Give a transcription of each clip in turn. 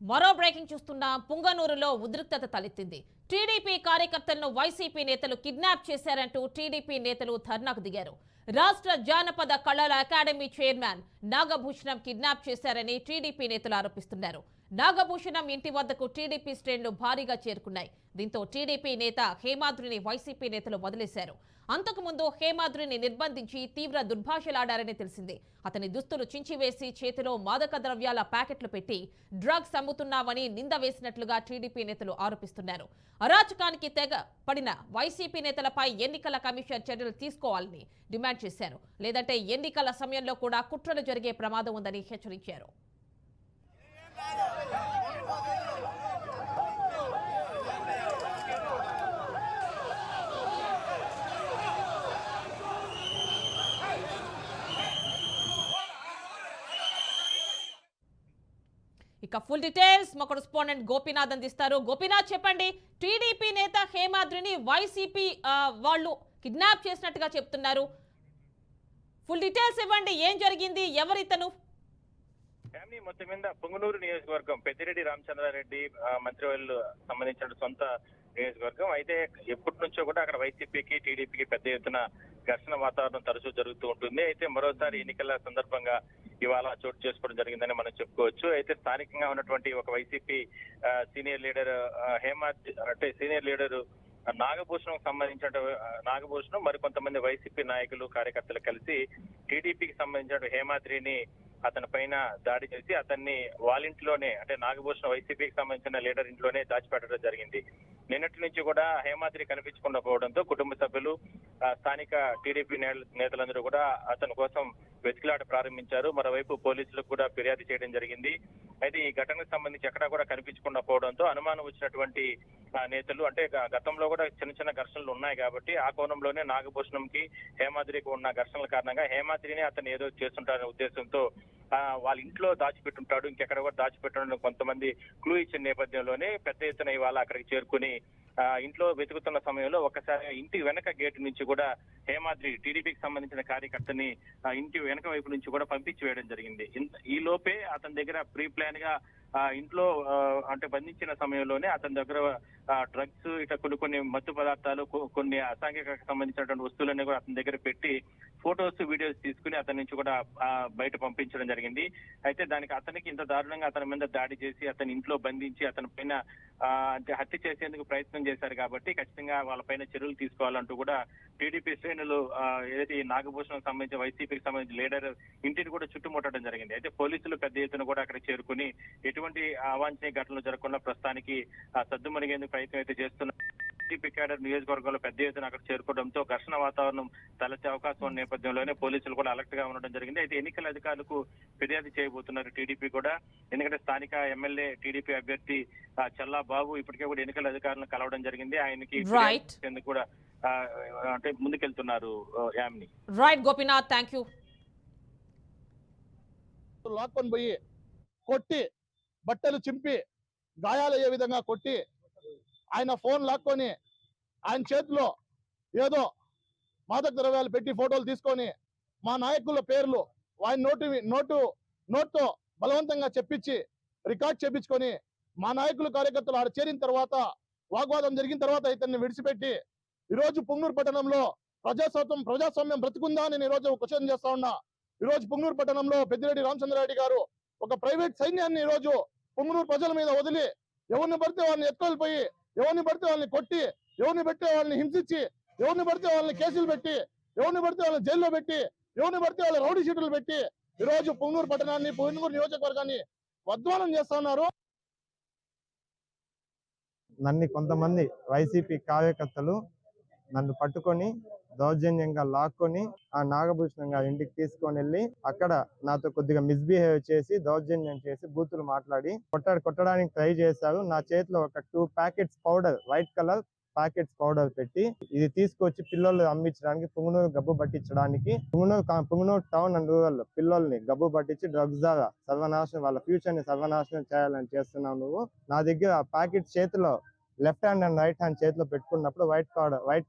మరో బ్రేకింగ్ చూస్తున్నా పుంగనూరులో ఉద్రిక్తత తలెత్తింది. టీడీపీ కార్యకర్తలను వైసీపీ నేతలు కిడ్నాప్ చేశారంటూ టీడీపీ నేతలు ధర్నాకు దిగారు. రాష్ట్ర జానపద కళల అకాడమీ చైర్మన్ నాగభూషణం కిడ్నాప్ చేశారని టీడీపీ నేతలు ఆరోపిస్తున్నారు. నాగభూషణం ఇంటి వద్దకు టీడీపీ శ్రేణులు భారీగా చేరుకున్నాయి. దీంతో టీడీపీ నేత హేమాద్రిని వైసీపీ నేతలు వదిలేశారు. అంతకుముందు హేమాద్రిని నిర్బంధించి తీవ్ర దుర్భాషలాడారని తెలిసింది. అతని దుస్తులు చించివేసి చేతిలో మాదక ద్రవ్యాల ప్యాకెట్లు పెట్టి డ్రగ్స్ అమ్ముతున్నామని నింద వేసినట్లుగా టీడీపీ నేతలు ఆరోపిస్తున్నారు. అరాచకానికి తెగ పడిన వైసీపీ నేతలపై ఎన్నికల కమిషన్ చర్యలు తీసుకోవాలని డిమాండ్ చేశారు. లేదంటే ఎన్నికల సమయంలో కూడా కుట్రలు జరిగే ప్రమాదం ఉందని హెచ్చరించారు. ఇక ఫుల్ డీటెయిల్స్ మా కరెస్పాండెంట్ గోపీనాథ్ అందిస్తారు. గోపీనాథ్, చెప్పండి. టీడీపీ నేత హేమాద్రిని వైసీపీ వాళ్ళు కిడ్నాప్ చేసినట్టుగా చెప్తున్నారు. ఫుల్ డీటెయిల్స్ ఇవ్వండి. ఏం జరిగింది? ఎవరితను? ఫ్యామిలీ మొత్తం మీద పొంగనూరు నియోజకవర్గం పెద్దిరెడ్డి రామచంద్రారెడ్డి మంత్రివర్యులు సంబంధించిన సొంత నియోజకవర్గం. అయితే ఎప్పటి నుంచో కూడా అక్కడ వైసీపీకి టీడీపీకి పెద్ద ఎత్తున ఘర్షణ వాతావరణం తరచూ జరుగుతూ ఉంటుంది. అయితే మరోసారి ఎన్నికల సందర్భంగా ఇవాళ చోటు చేసుకోవడం జరిగిందని మనం చెప్పుకోవచ్చు. అయితే స్థానికంగా ఉన్నటువంటి ఒక YCP senior leader senior leader Nagabhushanam సంబంధించిన నాగభూషణం మరికొంతమంది వైసీపీ నాయకులు కార్యకర్తలు కలిసి టీడీపీకి సంబంధించిన హేమాద్రిని అతని పైన దాడి చేసి అతన్ని వాళ్ళ ఇంట్లోనే, అంటే నాగభూషణం వైసీపీకి సంబంధించిన లీడర్ ఇంట్లోనే దాచిపెట్టడం జరిగింది. నిన్నటి నుంచి కూడా హేమాద్రి కనిపించకుండా పోవడంతో కుటుంబ సభ్యులు స్థానిక టీడీపీ నేతలందరూ కూడా అతని కోసం వెతికిలాట ప్రారంభించారు. మరోవైపు పోలీసులకు కూడా ఫిర్యాదు చేయడం జరిగింది. అయితే ఈ ఘటనకు సంబంధించి ఎక్కడా కూడా కనిపించకుండా పోవడంతో అనుమానం వచ్చినటువంటి నేతలు, అంటే గతంలో కూడా చిన్న చిన్న ఘర్షణలు ఉన్నాయి కాబట్టి ఆ కోణంలోనే నాగభూషణంకి హేమాద్రికి ఉన్న ఘర్షణల కారణంగా హేమాద్రిని అతను ఏదో చేస్తుంటారనే ఉద్దేశంతో వాళ్ళ ఇంట్లో దాచిపెట్టుంటాడు, ఇంకెక్కడ కూడా దాచిపెట్టడం కొంతమంది క్లూ ఇచ్చిన నేపథ్యంలోనే పెద్ద ఎత్తున ఇవాళ అక్కడికి చేరుకుని ఇంట్లో వెతుకుతున్న సమయంలో ఒక్కసారి ఇంటి వెనక గేటు నుంచి కూడా హేమాద్రి టీడీపీకి సంబంధించిన కార్యకర్తని ఇంటి వెనక వైపు నుంచి కూడా పంపించి వేయడం జరిగింది. ఈ లోపే అతని దగ్గర ప్రీ ప్లాన్ గా ఇంట్లో అంటే బంధించిన సమయంలోనే అతని దగ్గర డ్రగ్స్ ఇట్లా కొన్ని మత్తు పదార్థాలు, కొన్ని అసాంఘిక సంబంధించినటువంటి వస్తువులన్నీ కూడా అతని దగ్గర పెట్టి ఫొటోస్ వీడియోస్ తీసుకుని అతని నుంచి కూడా బయట పంపించడం జరిగింది. అయితే దానికి అతనికి ఇంత దారుణంగా అతని మీద దాడి చేసి అతని ఇంట్లో బంధించి అతని పైన అంటే హత్య చేసేందుకు ప్రయత్నం చేశారు కాబట్టి ఖచ్చితంగా వాళ్ళపైన చర్యలు తీసుకోవాలంటూ కూడా టీడీపీ శ్రేణులు ఏదైతే ఈ నాగభూషణం సంబంధించి వైసీపీకి సంబంధించిన లీడర్ ఇంటిని కూడా చుట్టుముట్టడం జరిగింది. అయితే పోలీసులు పెద్ద ఎత్తున కూడా అక్కడ చేరుకుని ఎటువంటి అవాంఛనీయ ఘటనలు జరగకుండా ప్రస్తుతానికి సద్దుమణిగేందుకు ప్రయత్నం అయితే చేస్తున్నారు. టీడీపీ కేడర్ నియోజకవర్గంలో పెద్ద ఎత్తున అక్కడ చేరుకోవడంతో ఘర్షణ వాతావరణం తలెత్తే అవకాశం ఉన్న నేపథ్యంలోనే పోలీసులు కూడా అలర్ట్ గా ఉండడం జరిగింది. అయితే ఎన్నికల అధికారులకు ఫిర్యాదు చేయబోతున్నారు టీడీపీ కూడా. ఎందుకంటే స్థానిక ఎమ్మెల్యే టీడీపీ అభ్యర్థి చల్లా బాబు ఇప్పటికే కూడా ఎన్నికల అధికారులను కలవడం జరిగింది. ఆయనకి కూడా అంటే ముందుకెళ్తున్నారు. Yamini. Right Gopinath, thank you. లాక్కొని పోయి కొట్టి బట్టలు చింపి గాయాలయ్యే విధంగా కొట్టి ఆయన ఫోన్ లాక్కొని ఆయన చేతిలో ఏదో మాదక ద్రవ్యాలు పెట్టి ఫోటోలు తీసుకొని మా నాయకుల పేర్లు ఆయన నోట్తో బలవంతంగా చెప్పించి రికార్డ్ చేపించుకొని మా నాయకులు కార్యకర్తలు ఆడ చేరిన తర్వాత వాగ్వాదం జరిగిన తర్వాత ఇతన్ని విడిచిపెట్టి ఈరోజు పుంగనూరు పట్టణంలో ప్రజాస్వామ్యం బ్రతుకుందా అని ఈరోజు క్వశ్చన్ చేస్తా ఉన్నా. ఈరోజు పుంగనూరు పట్టణంలో పెద్దిరెడ్డి రామచంద్రారెడ్డి గారు ఒక ప్రైవేట్ సైన్యాన్ని ఈరోజు పుంగనూరు ప్రజల మీద వదిలి ఎవరిని పడితే వాళ్ళని ఎత్తుకెళ్ళిపోయి ఎవరిని పడితే వాళ్ళని కొట్టి ఎవరిని పడితే వాళ్ళని హింసించి ఎవరిని పడితే వాళ్ళని కేసులు పెట్టి ఎవరిని పడితే వాళ్ళని జైల్లో పెట్టి ఎవరిని పడితే వాళ్ళ రౌడీ షీటులు పెట్టి ఈరోజు పుంగనూరు పట్టణాన్ని పుంగనూరు నియోజకవర్గాన్ని వద్వానం చేస్తా ఉన్నారు. నన్ను కొంతమంది వైసీపీ కార్యకర్తలు నన్ను పట్టుకొని దౌర్జన్యంగా లాక్కొని ఆ నాగభూషణం గారి ఇంటికి తీసుకొని వెళ్ళి అక్కడ నాతో కొద్దిగా మిస్బిహేవ్ చేసి దౌర్జన్యం చేసి బూతులు మాట్లాడి కొట్టడానికి ట్రై చేశారు. నా చేతిలో ఒక 2 packets powder, white colour packets powder పెట్టి ఇది తీసుకొచ్చి పిల్లలు అమ్మించడానికి పుంగనూరు గబ్బు పట్టించడానికి పుంగనూరు టౌన్ అండ్ రూరల్ పిల్లల్ని గబ్బు పట్టించి డ్రగ్స్ ద్వారా సర్వనాశనం, వాళ్ళ ఫ్యూచర్ ని సర్వనాశనం చేయాలని చేస్తున్నావు నువ్వు. నా దగ్గర ఆ ప్యాకెట్ చేతిలో left hand and right hand చేతిలో పెట్టుకున్నప్పుడు white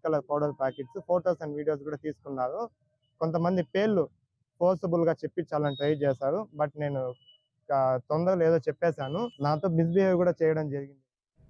colour powder packets, photos and videos కూడా తీసుకున్నారు. కొంతమంది పేర్లు ఫోర్సబుల్ గా చెప్పించాలని ట్రై చేశారు. బట్ నేను తొందరలో ఏదో చెప్పేశాను, నాతో మిస్బిహేవ్ కూడా చేయడం జరిగింది.